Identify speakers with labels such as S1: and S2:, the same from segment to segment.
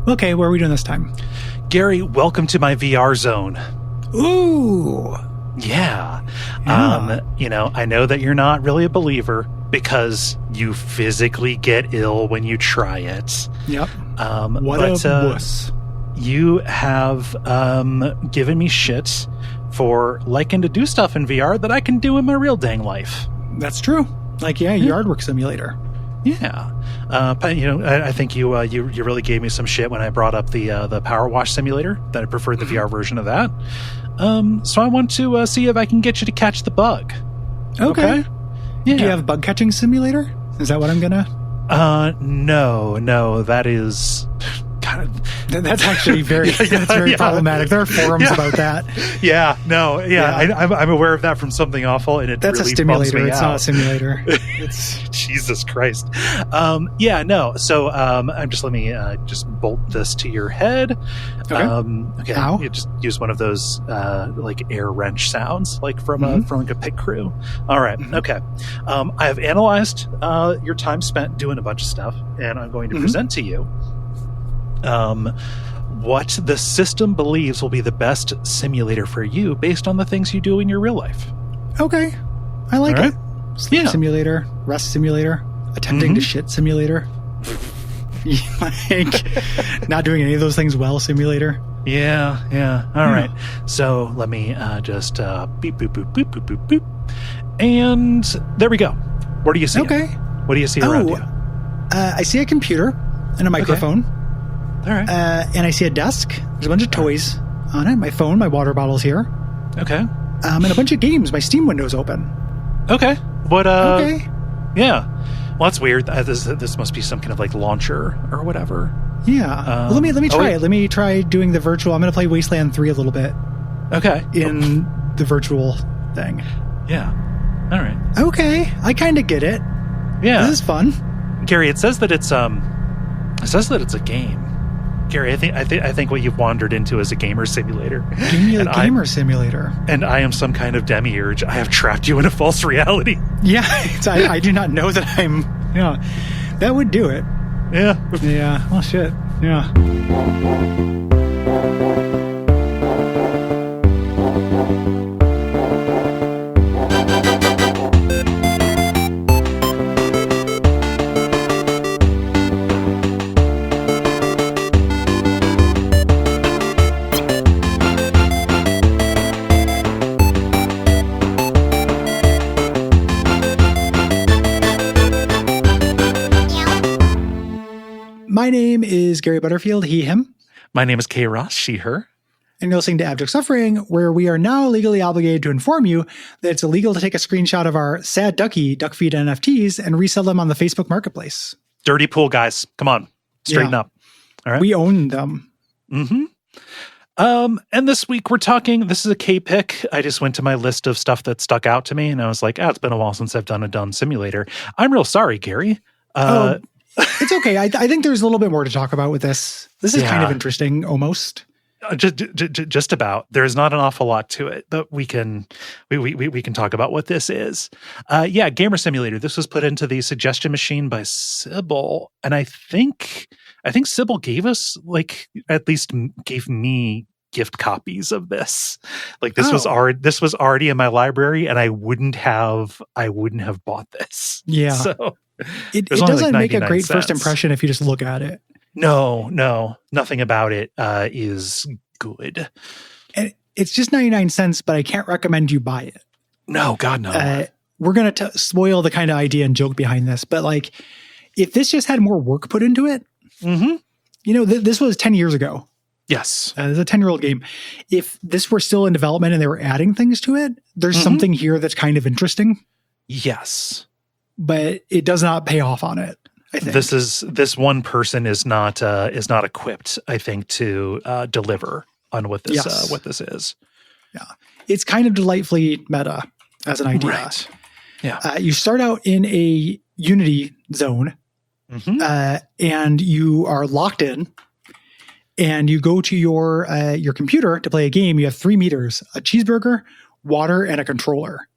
S1: Okay, what are we doing this time?
S2: Gary, welcome to my VR zone.
S1: Ooh.
S2: Yeah.
S1: Yeah.
S2: I know that you're not really a believer because you physically get ill when you try it.
S1: Yep. What a wuss.
S2: You have given me shit for liking to do stuff in VR that I can do in my real dang life.
S1: That's true. Like, yard work simulator.
S2: Yeah. But, I think you really gave me some shit when I brought up the power wash simulator, that I preferred the VR version of that. So I want to see if I can get you to catch the bug.
S1: Okay.
S2: Yeah.
S1: Do you have a bug catching simulator? Is that what I'm gonna?
S2: No, that is kind of...
S1: That's actually very problematic. There are forums about that.
S2: I'm aware of that from something awful, and
S1: that's
S2: really
S1: a stimulator.
S2: bums me
S1: It's
S2: out.
S1: not a simulator.
S2: It's Jesus Christ. So just let me just bolt this to your head.
S1: Okay. Ow.
S2: You just use one of those like air wrench sounds, like from like a pit crew. All right. Okay. I have analyzed your time spent doing a bunch of stuff, and I'm going to present to you what the system believes will be the best simulator for you based on the things you do in your real life.
S1: Okay. I like
S2: All
S1: it.
S2: right.
S1: Sleep simulator, rest simulator, attempting to shit simulator. Like, not doing any of those things well simulator.
S2: Yeah. All right. So let me just beep, boop, boop, boop, boop, boop, boop. And there we go. What do you see?
S1: Okay.
S2: What do you see around you?
S1: I see a computer and a microphone.
S2: Okay. All right.
S1: And I see a desk. There's a bunch of toys on it. My phone, my water bottle's here.
S2: Okay.
S1: And a bunch of games. My Steam window's open.
S2: Okay. What?
S1: Okay.
S2: Yeah. Well, that's weird. This must be some kind of like launcher or whatever.
S1: Yeah. Well, let me try it. Let me try doing the virtual. I'm going to play Wasteland 3 a little bit.
S2: Okay.
S1: In the virtual thing.
S2: Yeah. All right.
S1: Okay. I kind of get it.
S2: Yeah.
S1: This is fun.
S2: Gary, it says that it's a game. Gary, I think what you've wandered into is a gamer simulator.
S1: Give me a gamer simulator.
S2: And I am some kind of demiurge. I have trapped you in a false reality.
S1: Yeah, I do not know that I'm... Yeah, that would do it.
S2: Yeah.
S1: Yeah, well, shit. Yeah. My name is Gary Butterfield, he, him.
S2: My name is Kay Ross, she, her.
S1: And you're listening to Abject Suffering, where we are now legally obligated to inform you that it's illegal to take a screenshot of our sad ducky, Duckfeed NFTs, and resell them on the Facebook Marketplace.
S2: Dirty pool, guys. Come on. Straighten up. All right.
S1: We own them.
S2: Mm-hmm. And this week we're talking, this is a K pick. I just went to my list of stuff that stuck out to me, and I was like, it's been a while since I've done a dumb simulator. I'm real sorry, Gary.
S1: It's okay. I think there's a little bit more to talk about with this. This is kind of interesting, almost.
S2: Just about. There's not an awful lot to it, but we can talk about what this is. Gamer Simulator. This was put into the suggestion machine by Sybil, and I think Sybil gave us, like, at least gave me gift copies of this. Like, this was already in my library, and I wouldn't have bought this.
S1: Yeah.
S2: So
S1: it doesn't
S2: like
S1: make a great
S2: 99
S1: first impression if you just look at it.
S2: No, nothing about it is good.
S1: And it's just 99 cents, but I can't recommend you buy it.
S2: No, God, no.
S1: We're going to spoil the kind of idea and joke behind this, but like, if this just had more work put into it, this was 10 years ago.
S2: Yes.
S1: It's a 10-year-old game. If this were still in development and they were adding things to it, there's something here that's kind of interesting.
S2: Yes.
S1: But it does not pay off on it, I think.
S2: This one person is not equipped, I think, to deliver on what this is.
S1: Yeah. It's kind of delightfully meta as an idea.
S2: Right. Yeah.
S1: You start out in a Unity zone, and you are locked in. And you go to your computer to play a game. You have 3 meters: a cheeseburger, water, and a controller.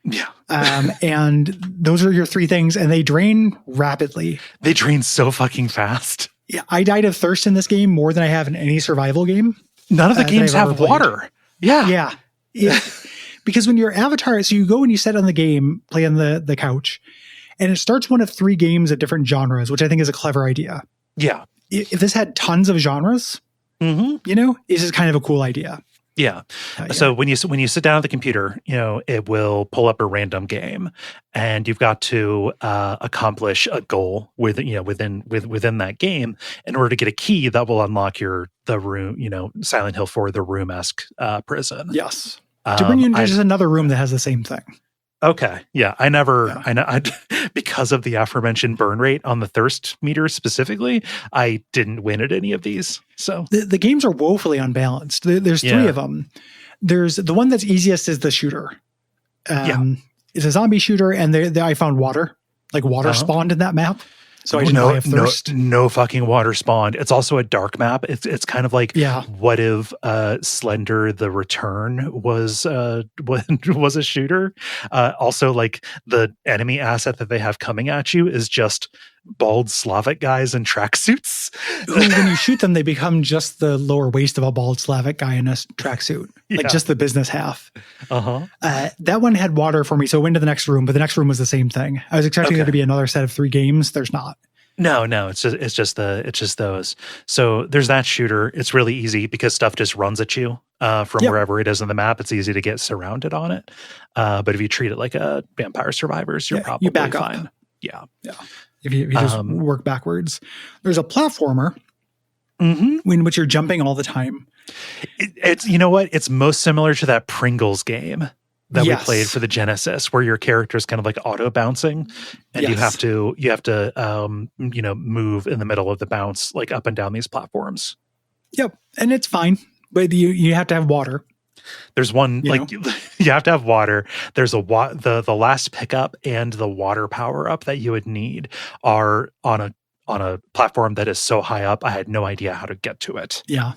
S2: Yeah.
S1: And those are your 3 things, and they drain rapidly.
S2: They drain so fucking fast.
S1: Yeah, I died of thirst in this game more than I have in any survival game.
S2: None of the games have water. Yeah.
S1: Yeah. Yeah. Because when your avatar, so you go and you set on the game, play on the couch, and it starts one of 3 games of different genres, which I think is a clever idea.
S2: Yeah.
S1: If this had tons of genres, this is kind of a cool idea.
S2: Yeah. So when you sit down at the computer, it will pull up a random game, and you've got to accomplish a goal within that game in order to get a key that will unlock the room, Silent Hill 4, the room-esque prison.
S1: Yes. To bring you into just another room that has the same thing.
S2: Okay. Yeah. I because of the aforementioned burn rate on the thirst meter specifically, I didn't win at any of these. So
S1: the games are woefully unbalanced. There's 3 of them. There's the one that's easiest is the shooter. It's a zombie shooter, and I found water. Like water spawned in that map. So I didn't die of thirst.
S2: No fucking water spawned. It's also a dark map. It's kind of like, what if Slender the Return was a shooter? Also, like the enemy asset that they have coming at you is just bald Slavic guys in tracksuits.
S1: When you shoot them, they become just the lower waist of a bald Slavic guy in a tracksuit, like just the business half. That one had water for me, so I went to the next room, but the next room was the same thing. I was expecting there to be another set of 3 games. There's not.
S2: No, it's just those. So there's that shooter. It's really easy because stuff just runs at you from wherever it is in the map. It's easy to get surrounded on it. But if you treat it like a Vampire Survivors, you're probably fine. Yeah.
S1: If you just work backwards. There's a platformer in which you're jumping all the time.
S2: It's it's most similar to that Pringles game that we played for the Genesis, where your character is kind of like auto bouncing, and you have to move in the middle of the bounce, like up and down these platforms.
S1: Yep, and it's fine, but you have to have water.
S2: There's one you have to have water. There's the last pickup and the water power up that you would need are on a platform that is so high up. I had no idea how to get to it.
S1: Yeah,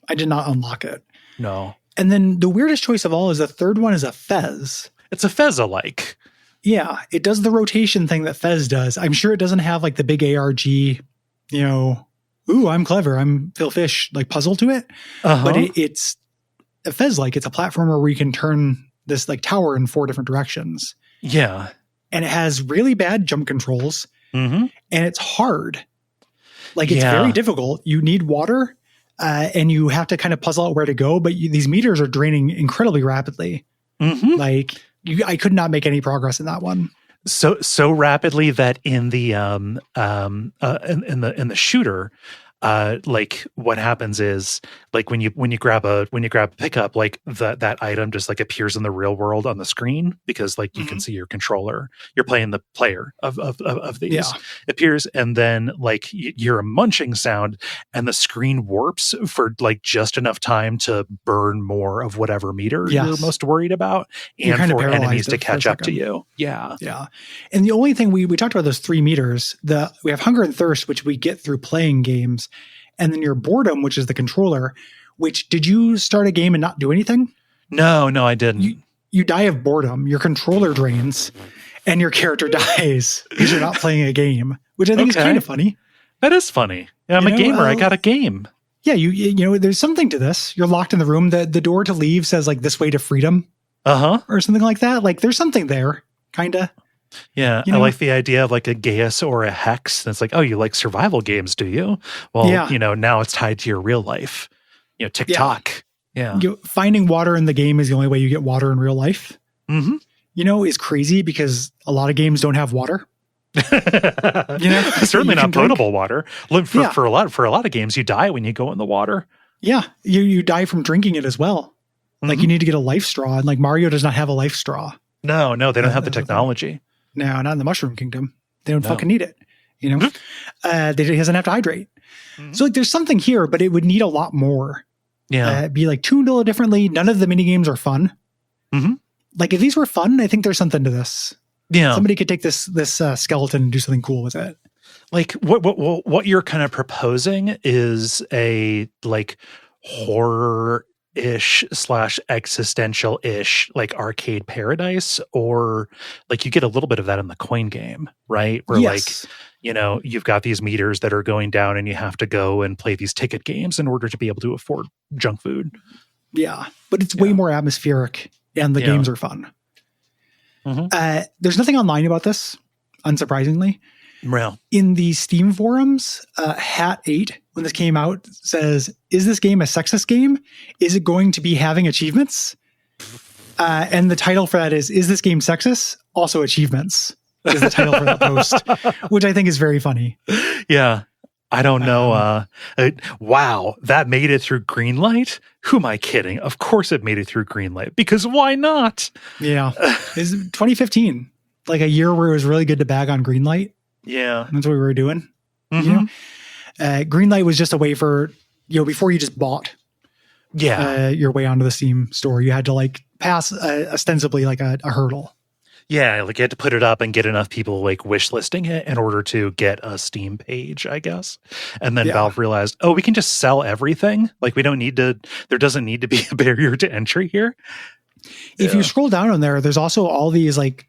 S1: I did not unlock it.
S2: No.
S1: And then the weirdest choice of all is the third one is a Fez.
S2: It's a Fez-alike.
S1: Yeah, it does the rotation thing that Fez does. I'm sure it doesn't have like the big ARG, ooh, I'm clever, I'm Phil Fish, like puzzle to it. But it's a Fez-like. It's a platformer where you can turn this like tower in 4 different directions.
S2: Yeah.
S1: And it has really bad jump controls. And it's hard. Like it's very difficult. You need water. And you have to kind of puzzle out where to go, but these meters are draining incredibly rapidly. Like I could not make any progress in that one.
S2: So rapidly that in the in the shooter, like what happens is like when you grab a pickup, like that item just like appears in the real world on the screen because like you can see your controller, you're playing the player of these appears, and then like you're a munching sound and the screen warps for like just enough time to burn more of whatever meter you're most worried about, and for enemies to catch up to you. Yeah. And
S1: the only thing we talked about those 3 meters, we have hunger and thirst, which we get through playing games. And then your boredom, which is the controller, which did you start a game and not do anything?
S2: No, I didn't.
S1: You die of boredom. Your controller drains and your character dies because you're not playing a game, which I think is kind of funny.
S2: That is funny. Yeah, I'm a gamer. I got a game.
S1: Yeah, there's something to this. You're locked in the room. The door to leave says like this way to freedom. Or something like that. Like there's something there, kind of.
S2: Yeah, I like the idea of like a geas or a hex. That's like, oh, you like survival games, do you? Well, now it's tied to your real life. TikTok. Yeah.
S1: Finding water in the game is the only way you get water in real life. Is crazy because a lot of games don't have water.
S2: Certainly not potable water. For a lot of games, you die when you go in the water.
S1: Yeah, you die from drinking it as well. Like you need to get a life straw, and like Mario does not have a life straw.
S2: No, they don't have the technology.
S1: No, not in the Mushroom Kingdom. They don't fucking need it. He doesn't have to hydrate. So like there's something here, but it would need a lot more. Yeah. Be like tuned a little differently. None of the mini games are fun. Like if these were fun, I think there's something to this. Yeah. Somebody could take this skeleton and do something cool with it.
S2: Like what you're kind of proposing is a like horror ish slash existential ish like arcade paradise, or like you get a little bit of that in the coin game, right? Where
S1: Yes.
S2: like, you've got these meters that are going down and you have to go and play these ticket games in order to be able to afford junk food.
S1: Yeah. But it's way more atmospheric and the games are fun.
S2: Mm-hmm.
S1: There's nothing online about this, unsurprisingly.
S2: Well,
S1: in the Steam forums, Hat8, when this came out, says, is this game a sexist game? Is it going to be having achievements? And the title for that is this game sexist? Also achievements is the title for that post, which I think is very funny.
S2: Yeah. I don't know. Wow, that made it through Greenlight? Who am I kidding? Of course it made it through Greenlight, because why not?
S1: Yeah. It's 2015, like a year where it was really good to bag on Greenlight.
S2: Yeah.
S1: That's what we were doing.
S2: Mm-hmm.
S1: You know? Greenlight was just a way for, before you just bought your way onto the Steam store, you had to like pass ostensibly like a hurdle.
S2: Yeah, like you had to put it up and get enough people like wish listing it in order to get a Steam page, I guess. And then Valve realized, oh, we can just sell everything. Like we don't need to, there doesn't need to be a barrier to entry here.
S1: If you scroll down on there's also all these like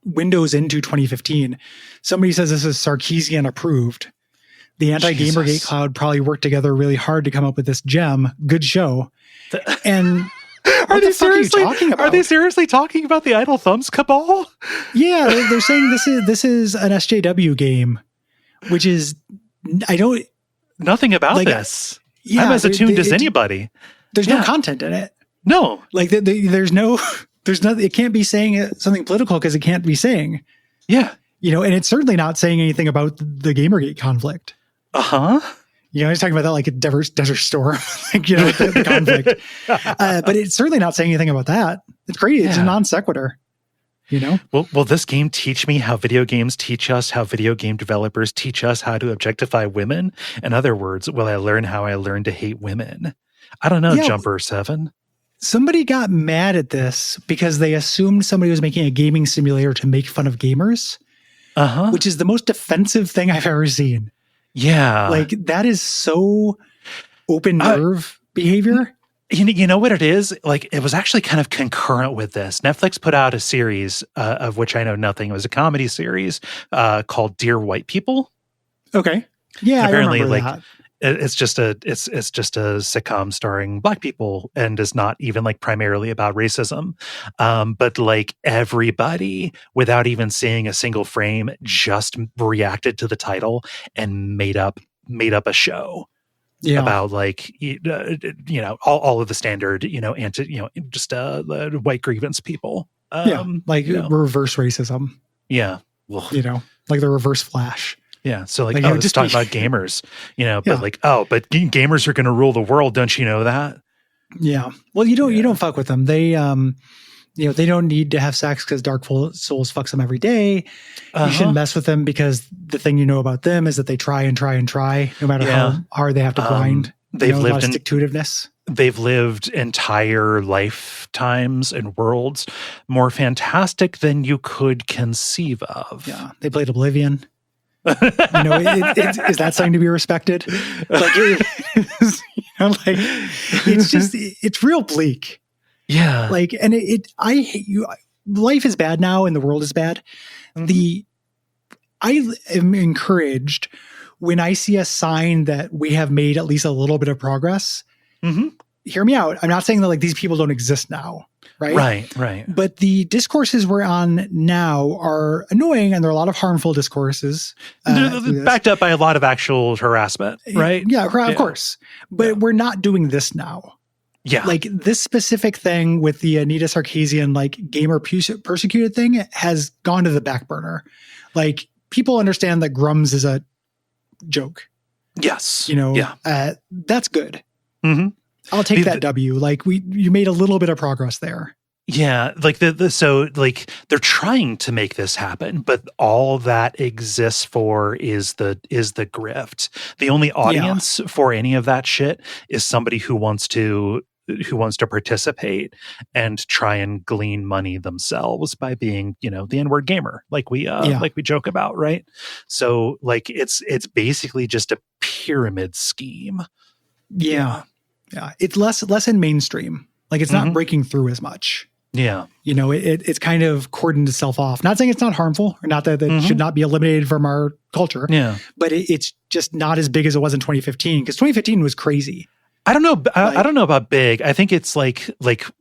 S1: windows into 2015. Somebody says this is Sarkeesian approved. The anti-Gamergate cloud probably worked together really hard to come up with this gem. Good show. And
S2: are they seriously talking about the Idle Thumbs cabal?
S1: Yeah, they're saying this is an SJW game, which is
S2: nothing about like, this. Yeah, I'm as attuned as anybody.
S1: There's no content in it.
S2: No,
S1: like there's nothing. It can't be saying something political because it can't be saying.
S2: Yeah,
S1: and it's certainly not saying anything about the Gamergate conflict. He's talking about that like a Desert Storm, like, the conflict. But it's certainly not saying anything about that. It's crazy. It's a non sequitur.
S2: Will this game teach me how video games teach us, how video game developers teach us how to objectify women? In other words, will I learn how I learned to hate women? I don't know, Jumper 7.
S1: Somebody got mad at this because they assumed somebody was making a gaming simulator to make fun of gamers, which is the most defensive thing I've ever seen.
S2: Yeah.
S1: Like that is so open nerve behavior.
S2: You know what it is? Like it was actually kind of concurrent with this. Netflix put out a series of which I know nothing. It was a comedy series called Dear White People.
S1: Okay. Yeah.
S2: And apparently
S1: I remember that.
S2: It's just a sitcom starring Black people and is not even like primarily about racism. But like everybody, without even seeing a single frame, just reacted to the title and made up a show about like all of the standard just white grievance people.
S1: Reverse racism.
S2: Yeah,
S1: like the Reverse Flash.
S2: Yeah, so like just talking about gamers, but gamers are going to rule the world. Don't you know that?
S1: Yeah. Well, you don't fuck with them. They, they don't need to have sex because Dark Souls fucks them every day. You shouldn't mess with them because the thing you know about them is that they try and try and try, no matter how hard they have to grind.
S2: They've lived in
S1: stick-to-itiveness.
S2: They've lived entire lifetimes and worlds more fantastic than you could conceive of.
S1: Yeah, they played Oblivion. Is that something to be respected? Like, it's real bleak.
S2: Yeah.
S1: Like, and I hate you. Life is bad now and the world is bad. Mm-hmm. I am encouraged when I see a sign that we have made at least a little bit of progress. Mm-hmm. Hear me out. I'm not saying that like these people don't exist now. Right. But the discourses we're on now are annoying, and there are a lot of harmful discourses.
S2: Backed up by a lot of actual harassment, right?
S1: Yeah, of course. But we're not doing this now.
S2: Yeah.
S1: Like this specific thing with the Anita Sarkeesian, like gamer persecuted thing has gone to the back burner. Like people understand that Grums is a joke.
S2: Yes.
S1: That's good.
S2: Mm-hmm.
S1: I'll take that W. Like you made a little bit of progress there.
S2: Yeah, like so like they're trying to make this happen, but all that exists for is the grift. The only audience for any of that shit is somebody who wants to participate and try and glean money themselves by being, the N-word gamer, like we joke about, right? So like it's basically just a pyramid scheme.
S1: Yeah. Yeah. It's less in mainstream. Like it's not breaking through as much.
S2: Yeah.
S1: You know, it's kind of cordoned itself off. Not saying it's not harmful or not that it should not be eliminated from our culture.
S2: Yeah.
S1: But it's just not as big as it was in 2015 because 2015 was crazy.
S2: I don't know. I don't know about big. I think it's like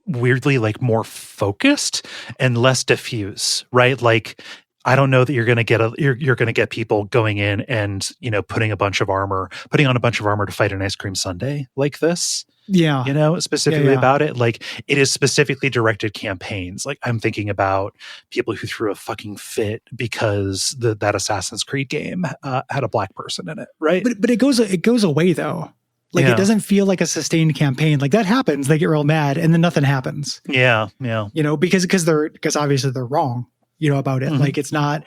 S2: weirdly like more focused and less diffuse, right? Like I don't know that you're going to get you're going to get people going in and, you know, putting on a bunch of armor to fight an ice cream sundae like this.
S1: Yeah.
S2: You know, specifically about it. Like it is specifically directed campaigns. Like I'm thinking about people who threw a fucking fit because that Assassin's Creed game had a black person in it, right?
S1: But it goes away though. Like it doesn't feel like a sustained campaign. Like that happens, they get real mad and then nothing happens.
S2: Yeah, yeah.
S1: You know, because obviously they're wrong, you know, about it. Like it's not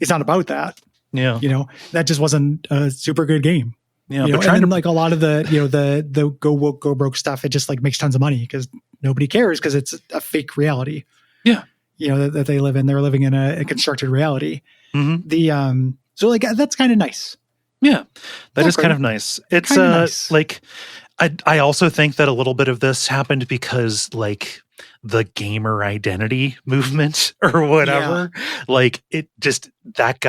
S1: about that.
S2: Yeah.
S1: You know, that just wasn't a super good game.
S2: Yeah.
S1: You know, and then like a lot of the, you know, the go woke, go broke stuff, it just like makes tons of money because nobody cares because it's a fake reality.
S2: Yeah.
S1: You know, that they live in. They're living in a constructed reality. So like that's kind of nice.
S2: Yeah, that is kind of nice. It's nice. Like, I also think that a little bit of this happened because like the gamer identity movement or whatever, like it just that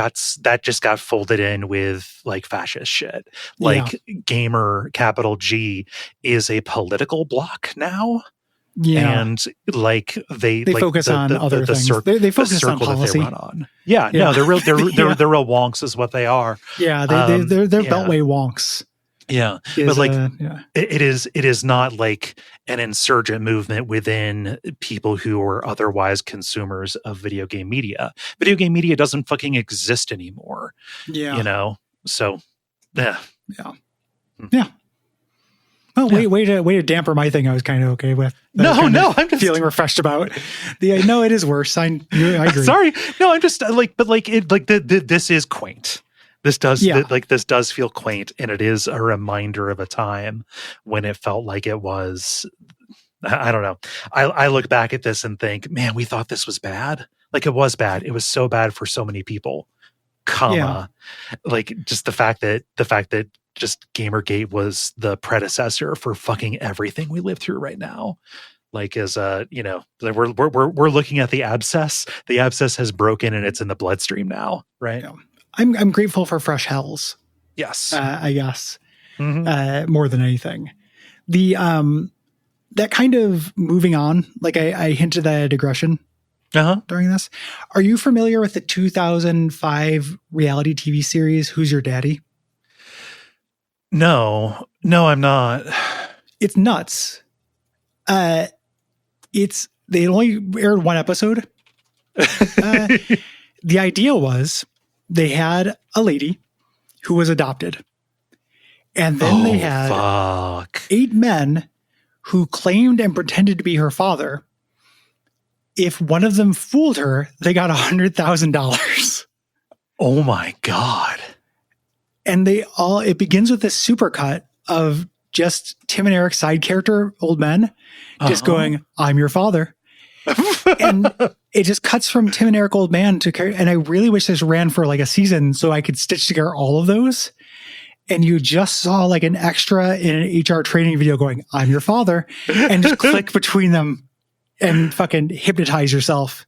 S2: just got folded in with like fascist shit. Like gamer capital G is a political block now. Yeah, and like they like
S1: focus on other things. They focus on policy.
S2: That they run on. Yeah, no, they're real real wonks is what they are.
S1: Yeah, they're beltway wonks.
S2: Yeah, but like it is not like an insurgent movement within people who are otherwise consumers of video game media. Video game media doesn't fucking exist anymore. Yeah, you know. So, yeah.
S1: Oh, way to damper my thing. I was kind of okay with.
S2: No, I'm just
S1: feeling refreshed about. No, it is worse. I agree.
S2: Sorry, no, I'm just this is quaint. This does this does feel quaint, and it is a reminder of a time when it felt like it was. I don't know. I look back at this and think, man, we thought this was bad. Like it was bad. It was so bad for so many people. Like just the fact that just Gamergate was the predecessor for fucking everything we live through right now. Like as you know, we're looking at the abscess. The abscess has broken and it's in the bloodstream now, right? Yeah.
S1: I'm grateful for fresh hells.
S2: Yes,
S1: I guess more than anything. The that kind of moving on. Like I hinted at digression during this. Are you familiar with the 2005 reality TV series Who's Your Daddy?
S2: No, I'm not.
S1: It's nuts. They only aired one episode. The idea was they had a lady who was adopted. And then they had 8 men who claimed and pretended to be her father. If one of them fooled her, they got $100,000.
S2: Oh my God.
S1: And it begins with this supercut of just Tim and Eric's side character, old men, just going, I'm your father. And it just cuts from Tim and Eric, old man and I really wish this ran for like a season so I could stitch together all of those. And you just saw like an extra in an HR training video going, I'm your father, and just click between them and fucking hypnotize yourself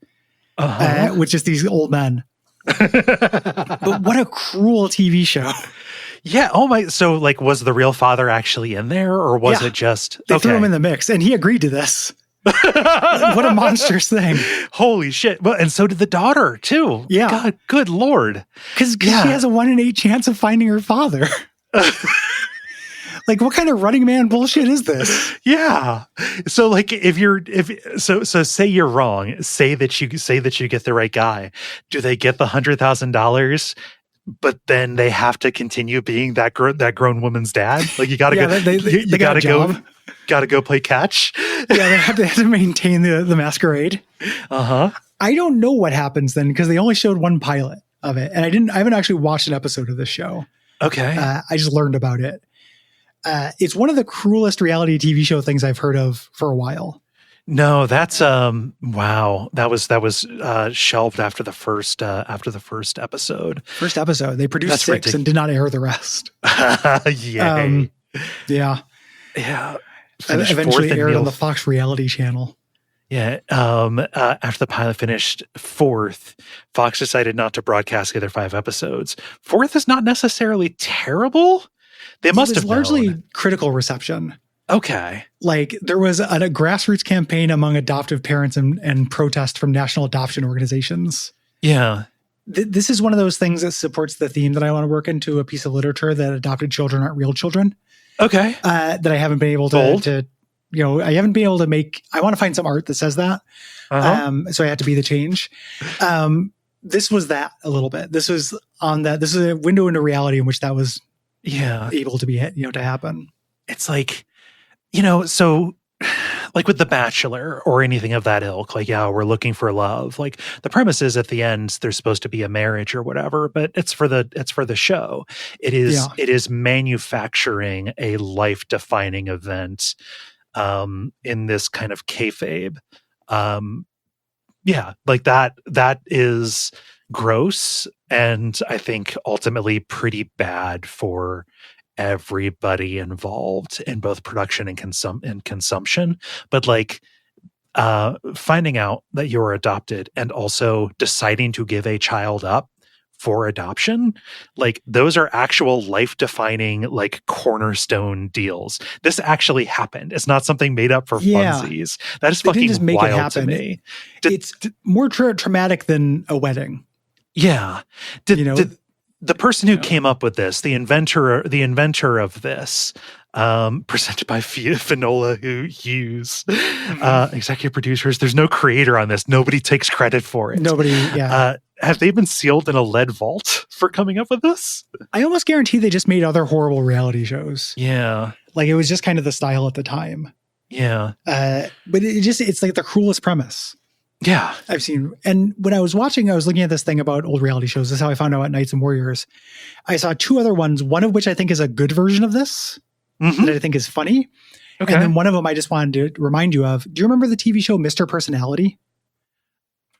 S1: with just these old men. But what a cruel TV show.
S2: Yeah. Oh my. So like, was the real father actually in there or was it just,
S1: they threw him in the mix and he agreed to this. What a monstrous thing.
S2: Holy shit. Well, and so did the daughter too. Yeah. God, good Lord.
S1: Cause she has a 1 in 8 chance of finding her father. Like what kind of Running Man bullshit is this?
S2: Yeah. So like so say you're wrong, say that you get the right guy. Do they get the $100,000? But then they have to continue being that grown woman's dad. Like you gotta go. You gotta go play catch.
S1: Yeah, they have to maintain the masquerade. I don't know what happens then because they only showed one pilot of it, and I haven't actually watched an episode of this show. Okay, I just learned about it. It's one of the cruelest reality TV show things I've heard of for a while.
S2: No, that's wow. That was shelved after the first episode.
S1: First episode. They produced 6 and did not air the rest.
S2: Yay.
S1: Yeah.
S2: Yeah. finished
S1: eventually
S2: fourth in
S1: aired on the Fox Reality Channel.
S2: Yeah. After the pilot finished fourth, Fox decided not to broadcast the other 5 episodes. Fourth is not necessarily terrible. They must have
S1: largely
S2: known.
S1: critical reception.
S2: Okay.
S1: Like there was a grassroots campaign among adoptive parents and protest from national adoption organizations.
S2: Yeah.
S1: This is one of those things that supports the theme that I want to work into a piece of literature that adopted children aren't real children.
S2: Okay.
S1: That I haven't been able to I haven't been able to make. I want to find some art that says that. So I had to be the change. This was that a little bit. This was this is a window into reality in which that was able to be to happen.
S2: It's like, so like with The Bachelor or anything of that ilk, like, we're looking for love. Like the premise is at the end, there's supposed to be a marriage or whatever, but it's for the show. It is manufacturing a life-defining event in this kind of kayfabe. Like that is gross. And I think ultimately pretty bad for everybody involved in both production and consumption. But like finding out that you're adopted and also deciding to give a child up for adoption, like those are actual life-defining, like cornerstone deals. This actually happened. It's not something made up for funsies. That is fucking just make wild it happen. To me.
S1: It's more traumatic than a wedding.
S2: Yeah. The person who came up with this, the inventor of this, presented by Finola Hughes, executive producers. There's no creator on this. Nobody takes credit for it.
S1: Nobody. Yeah.
S2: Have they been sealed in a lead vault for coming up with this?
S1: I almost guarantee they just made other horrible reality shows.
S2: Yeah.
S1: Like it was just kind of the style at the time.
S2: Yeah.
S1: But it's like the cruelest premise.
S2: Yeah.
S1: I've seen. And when I was watching, I was looking at this thing about old reality shows. This is how I found out about Knights and Warriors. I saw 2 other ones, one of which I think is a good version of this, that I think is funny. Okay. And then one of them I just wanted to remind you of. Do you remember the TV show Mr. Personality?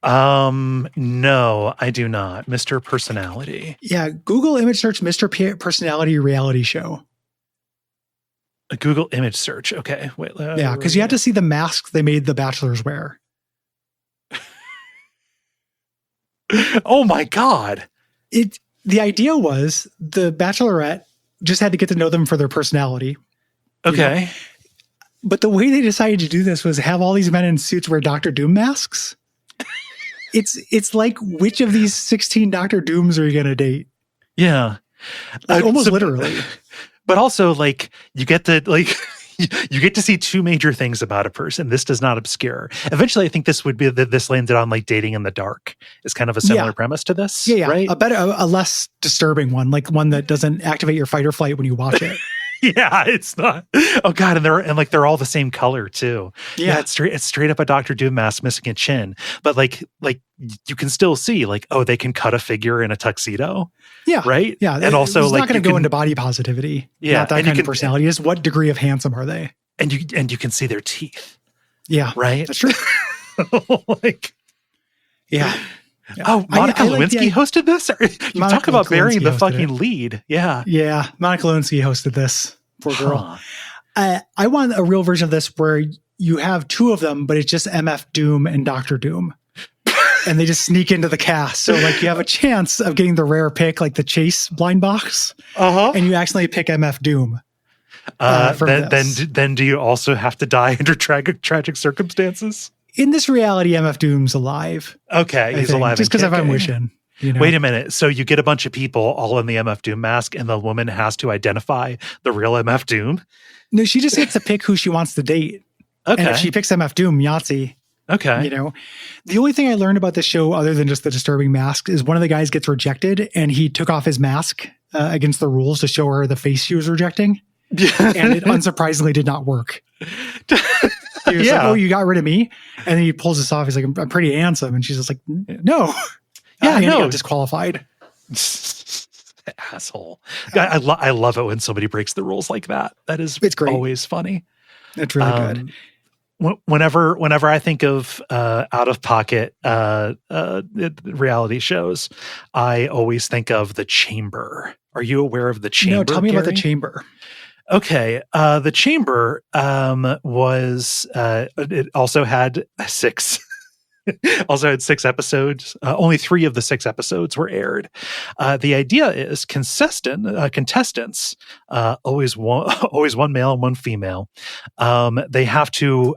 S2: No, I do not. Mr. Personality.
S1: Yeah. Google image search Mr. Personality reality show.
S2: A Google image search. Okay. Wait.
S1: Yeah. Because you had to see the masks they made the bachelors wear.
S2: Oh my God.
S1: The idea was the bachelorette just had to get to know them for their personality.
S2: Okay.
S1: But the way they decided to do this was have all these men in suits wear Dr. Doom masks. It's like, which of these 16 Dr. Dooms are you going to date?
S2: Yeah.
S1: Like, almost literally.
S2: But also like you get to see 2 major things about a person. This does not obscure. Eventually, I think this would be that this landed on like Dating in the Dark is kind of a similar premise to this.
S1: Yeah.
S2: Right?
S1: A less disturbing one, like one that doesn't activate your fight or flight when you watch it.
S2: Yeah, it's not. Oh God, and they're all the same color too. Yeah, it's straight up a Dr. Doom mask missing a chin, but like you can still see like, oh, they can cut a figure in a tuxedo.
S1: Yeah,
S2: right.
S1: Yeah,
S2: and also
S1: it's
S2: like
S1: not going to go into body positivity.
S2: Yeah,
S1: not that kind of personality. Is what degree of handsome are they?
S2: And you can see their teeth.
S1: Yeah,
S2: right.
S1: That's true.
S2: Like,
S1: yeah.
S2: Oh, Monica Lewinsky hosted this? You talk about burying the fucking lead. Yeah.
S1: Yeah. Monica Lewinsky hosted this. Poor girl. I want a real version of this where you have 2 of them, but it's just MF Doom and Dr. Doom. And they just sneak into the cast. So like you have a chance of getting the rare pick, like the Chase blind box. And you accidentally pick MF Doom.
S2: Then do you also have to die under tragic circumstances?
S1: In this reality, MF Doom's alive.
S2: Okay, he's alive.
S1: Just because if I'm wishing.
S2: Wait a minute. So you get a bunch of people all in the MF Doom mask, and the woman has to identify the real MF Doom?
S1: No, she just gets to pick who she wants to date. Okay. And if she picks MF Doom, Yahtzee.
S2: Okay.
S1: The only thing I learned about this show, other than just the disturbing mask, is one of the guys gets rejected, and he took off his mask against the rules to show her the face she was rejecting. And it unsurprisingly did not work. He was like, oh, you got rid of me? And then he pulls this off. He's like, I'm pretty handsome. And she's just like, no.
S2: Yeah,
S1: no. Got disqualified.
S2: Asshole. I love it when somebody breaks the rules like that. It's great. Always funny.
S1: It's really good.
S2: Whenever I think of out of pocket reality shows, I always think of The Chamber. Are you aware of The Chamber?
S1: No, tell me
S2: Gary?
S1: about The Chamber.
S2: Okay. The chamber was it also had six. Also had 6 episodes. Only 3 of the 6 episodes were aired. The idea is contestants, always one, always one male and one female. They have to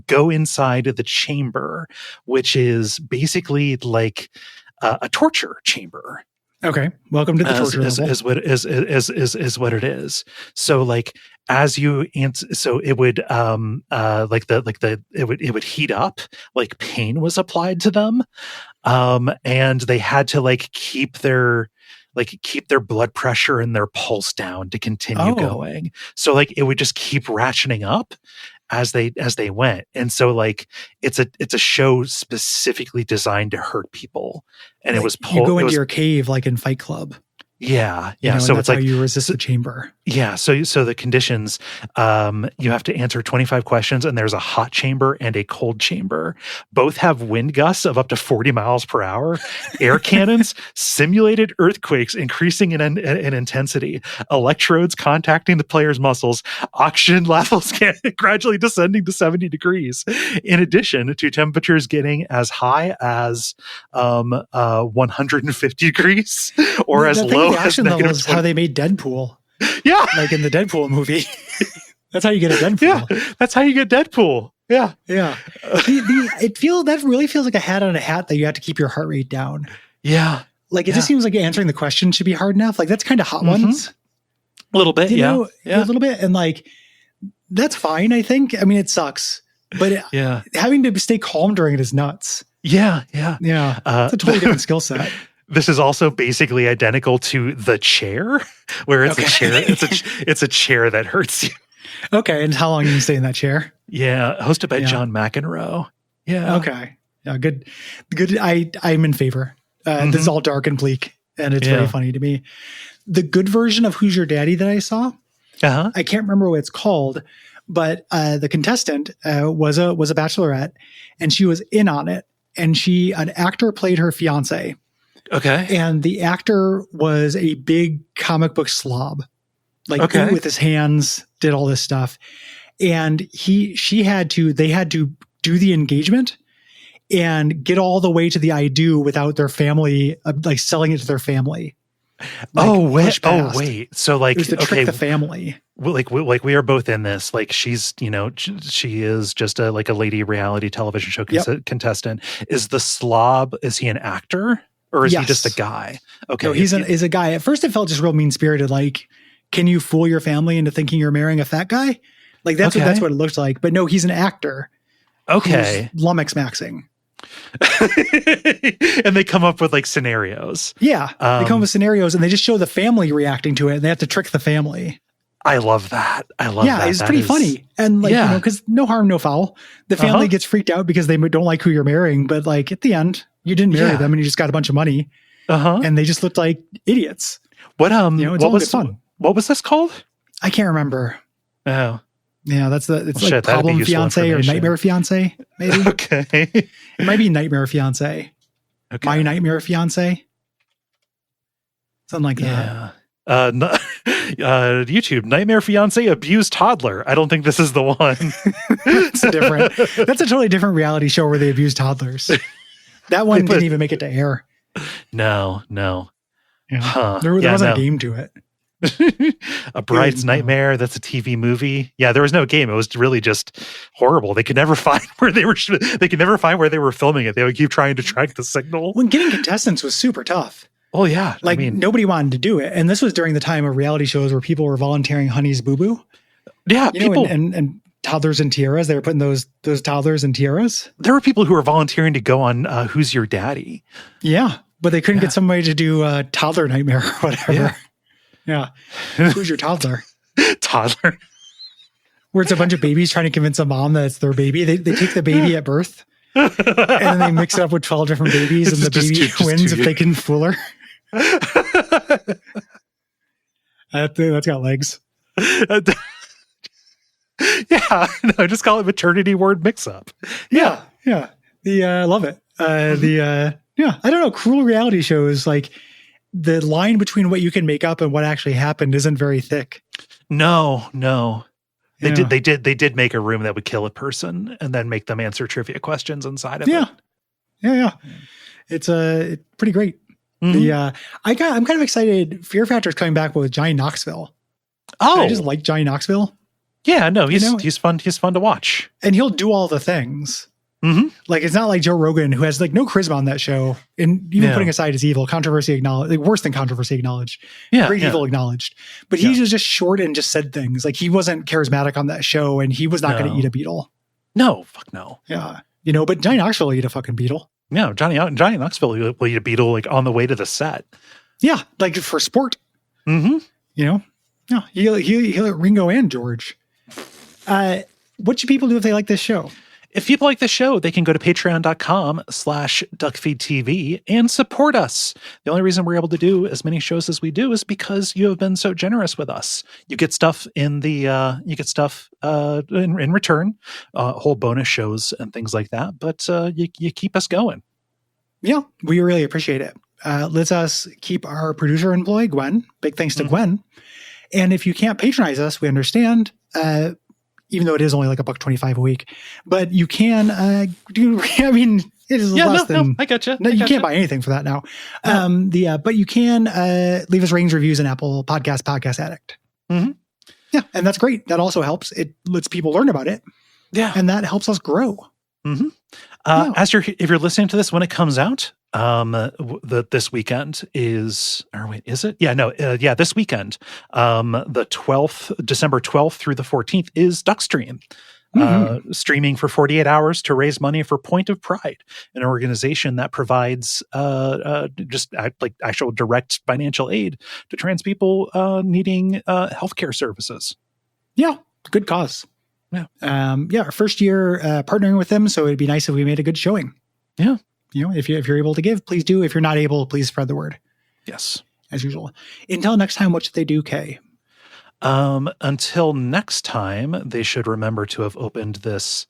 S2: go inside the chamber, which is basically like a torture chamber.
S1: Okay, welcome to the torture level.
S2: Is what it is. So like as you answer, so it would it would heat up, like pain was applied to them, and they had to like keep their blood pressure and their pulse down to continue going. So like it would just keep ratcheting up as they went. And so like it's a show specifically designed to hurt people. And
S1: like
S2: it was
S1: you go into your cave like in Fight Club.
S2: Yeah.
S1: So that's it's like how you resist the chamber.
S2: Yeah. So the conditions, you have to answer 25 questions, and there's a hot chamber and a cold chamber. Both have wind gusts of up to 40 miles per hour, air cannons, simulated earthquakes increasing in intensity, electrodes contacting the player's muscles, oxygen levels gradually descending to 70 degrees. In addition to temperatures getting as high as 150 degrees or as low.
S1: The action level is how they made Deadpool.
S2: Yeah.
S1: Like in the Deadpool movie. That's how you get a Deadpool.
S2: Yeah. That's how you get Deadpool. Yeah.
S1: Yeah. That really feels like a hat on a hat that you have to keep your heart rate down.
S2: Yeah.
S1: Like it just seems like answering the question should be hard enough. Like that's kind of Hot Ones.
S2: A little bit.
S1: A little bit. And like, that's fine, I think. I mean, it sucks. But having to stay calm during it is nuts.
S2: Yeah. Yeah.
S1: Yeah. It's a totally different skill set.
S2: This is also basically identical to The Chair, where it's a chair. It's a chair that hurts you.
S1: Okay, and how long do you stay in that chair?
S2: Yeah, hosted by John McEnroe. Yeah.
S1: Okay. Yeah. Good. I'm in favor. This is all dark and bleak, and it's very funny to me. The good version of Who's Your Daddy that I saw, I can't remember what it's called, but the contestant was a bachelorette, and she was in on it, and an actor played her fiance.
S2: Okay.
S1: And the actor was a big comic book slob, like with his hands, did all this stuff. And they had to do the engagement and get all the way to the I do without their family, like selling it to their family.
S2: Like, wait. So like,
S1: it was to trick the family.
S2: Like we are both in this. Like she's, she is just a lady reality television show contestant. Is the slob? Is he an actor? Or is he just a guy? Okay.
S1: No, he's a guy. At first it felt just real mean-spirited. Like, can you fool your family into thinking you're marrying a fat guy? Like that's what it looked like. But no, he's an actor.
S2: Okay.
S1: Who's lummox maxing.
S2: And they come up with like scenarios.
S1: Yeah. They come up with scenarios and they just show the family reacting to it. And they have to trick the family.
S2: I love that. Yeah,
S1: it's pretty funny. And because no harm, no foul. The family gets freaked out because they don't like who you're marrying. But like at the end, you didn't marry them and you just got a bunch of money. And they just looked like idiots.
S2: What
S1: what was fun.
S2: What was this called?
S1: I can't remember.
S2: Oh.
S1: Yeah, it's Problem Fiance or Nightmare Fiance, maybe.
S2: Okay.
S1: It might be Nightmare Fiance. Okay. My Nightmare Fiance. Something like that.
S2: YouTube, Nightmare Fiance abused toddler. I don't think this is the one.
S1: That's a totally different reality show where they abuse toddlers. That one didn't even make it to air.
S2: No.
S1: Yeah. Huh. There wasn't a game to it.
S2: A Bride's Nightmare. That's a TV movie. Yeah, there was no game. It was really just horrible. They could never find where they were. They could never find where they were filming it. They would keep trying to track the signal.
S1: When getting contestants was super tough.
S2: Oh yeah,
S1: nobody wanted to do it, and this was during the time of reality shows where people were volunteering honey's boo boo.
S2: Yeah, people
S1: and toddlers and tiaras. They were putting those toddlers in tiaras.
S2: There were people who were volunteering to go on Who's Your Daddy?
S1: Yeah, but they couldn't get somebody to do Toddler Nightmare or whatever. Yeah. Who's your toddler?
S2: Toddler.
S1: Where it's a bunch of babies trying to convince a mom that it's their baby. They take the baby at birth and then they mix it up with 12 different babies and the baby wins if they can fool her. That's got legs.
S2: Yeah. No, just call it maternity word mix up.
S1: Yeah. I love it. I don't know. Cruel reality shows, like, the line between what you can make up and what actually happened isn't very thick.
S2: No. They
S1: Yeah.
S2: did make a room that would kill a person and then make them answer trivia questions inside of it.
S1: Yeah. It's pretty great.
S2: Mhm.
S1: I'm kind of excited. Fear Factor is coming back with Johnny Knoxville.
S2: Oh,
S1: I just like Johnny Knoxville.
S2: Yeah, no, he's fun. He's fun to watch,
S1: and he'll do all the things.
S2: Mm-hmm.
S1: Like, it's not like Joe Rogan, who has like no charisma on that show, and even putting aside his evil, controversy acknowledged, like worse than controversy acknowledged, great evil acknowledged. But he was just short and just said things. Like, he wasn't charismatic on that show, and he was not going to eat a beetle.
S2: No, fuck no.
S1: Yeah, but Johnny Knoxville will eat a fucking beetle.
S2: No, Johnny Knoxville will eat a beetle like on the way to the set.
S1: Yeah, like for sport.
S2: Mm-hmm.
S1: Yeah, he'll eat Ringo and George. What should people do if they like this show?
S2: If people like the show, they can go to patreon.com/Duckfeed.tv and support us. The only reason we're able to do as many shows as we do is because you have been so generous with us. You get stuff in in return, whole bonus shows and things like that. But you keep us going. Yeah,
S1: we really appreciate it. Lets us keep our producer employed, Gwen. Big thanks to Gwen. And if you can't patronize us, we understand. Even though it is only like $1.25 a week, but you can do. I mean, it is less than.
S2: No, I gotcha.
S1: You can't buy anything for that now. But you can leave us ratings, reviews in Apple Podcast Addict.
S2: Mm-hmm.
S1: Yeah, and that's great. That also helps. It lets people learn about it.
S2: Yeah,
S1: and that helps us grow.
S2: Mm-hmm. If you're listening to this when it comes out, this weekend is, is it? Yeah, no, this weekend, the 12th, December 12th through the 14th is Duckstream, streaming for 48 hours to raise money for Point of Pride, an organization that provides just like actual direct financial aid to trans people needing healthcare services. Yeah, good cause. Yeah. Our first year partnering with them, so it'd be nice if we made a good showing. Yeah. If you're able to give, please do. If you're not able, please spread the word. Yes. As usual. Until next time, what should they do, Kay? Until next time, they should remember to have opened this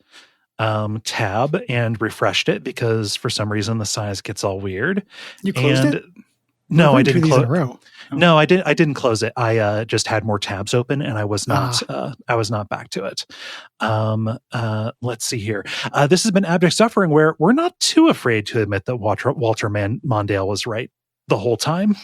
S2: tab and refreshed it, because for some reason the size gets all weird. You closed it? No, I didn't close it. No, I didn't close it. I just had more tabs open, and I was not back to it. Let's see here. This has been Abject Suffering, where we're not too afraid to admit that Walter Mondale was right the whole time.